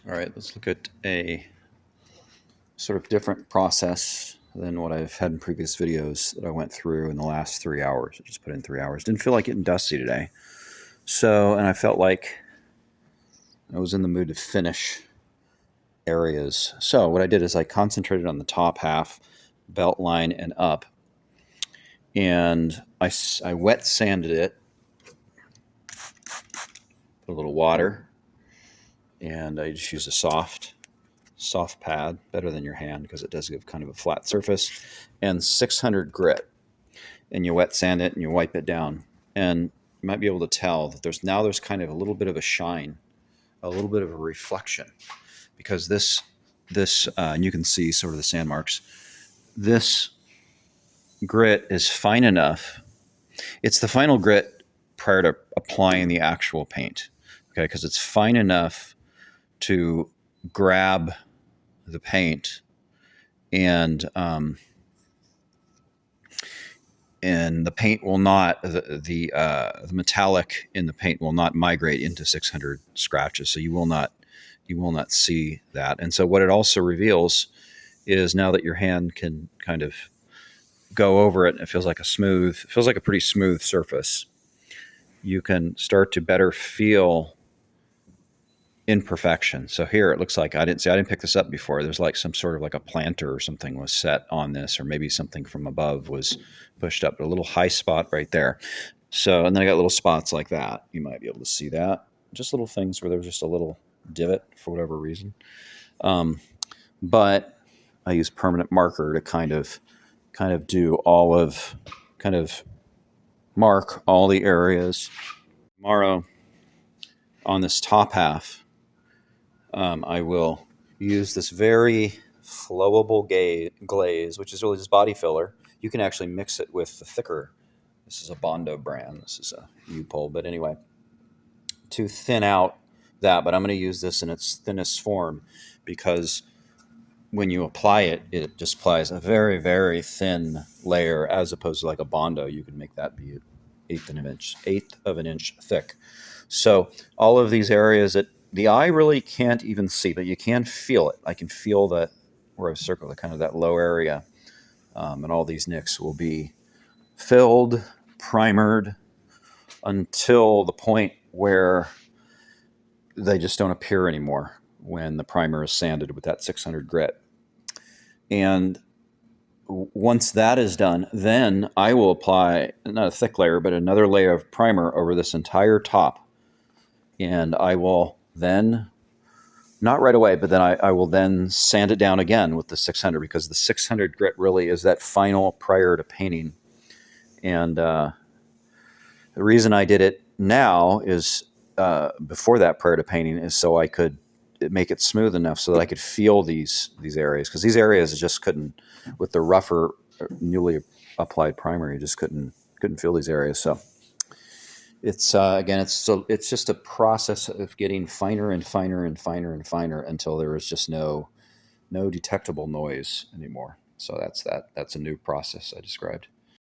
All right, let's look at a sort of different process than what I've had in previous videos that I went through in the last 3 hours. I just put in 3 hours. Didn't feel like getting dusty today. And I felt like I was in the mood to finish areas. So what I did is I concentrated on the top half, belt line and up. And I wet sanded it, put a little water, and I just used a soft pad, better than your hand because it does give kind of a flat surface, and 600 grit. And you wet sand it and you wipe it down. And you might be able to tell that there's kind of a little bit of a shine, a little bit of a reflection, because this and you can see sort of the sand marks. This grit is fine enough. It's the final grit prior to applying the actual paint, okay? Because it's fine enough to grab the paint and the paint will not the metallic in the paint will not migrate into 600 scratches, so you will not see that. And so what it also reveals is now that your hand can kind of go over it and it feels like a pretty smooth surface, you can start to better feel imperfection. So here it looks like I didn't pick this up before. There's like some sort of like a planter or something was set on this, or maybe something from above was pushed up, a little high spot right there. So, and then I got little spots like that. You might be able to see that. Just little things where there was just a little divot for whatever reason. But I use permanent marker to kind of mark all the areas. Tomorrow on this top half, I will use this very flowable glaze, which is really just body filler. You can actually mix it with the thicker. This is a Bondo brand. This is a U-Pole. But anyway, to thin out that, but I'm going to use this in its thinnest form because when you apply it, it just applies a very, very thin layer as opposed to like a Bondo. You can make that be eighth of an inch thick. So all of these areas that the eye really can't even see, but you can feel it. I can feel that where I've circled the kind of that low area. And all these nicks will be filled, primered until the point where they just don't appear anymore when the primer is sanded with that 600 grit. And once that is done, then I will apply not a thick layer, but another layer of primer over this entire top. And I will then, not right away, but then I will then sand it down again with the 600, because the 600 grit really is that final prior to painting. And the reason I did it now is before that prior to painting is so I could make it smooth enough so that I could feel these areas, because these areas I just couldn't, with the rougher newly applied primer, you just couldn't feel these areas. So it's again, it's just a process of getting finer and finer and finer and finer until there is just no detectable noise anymore. So that's a new process I described.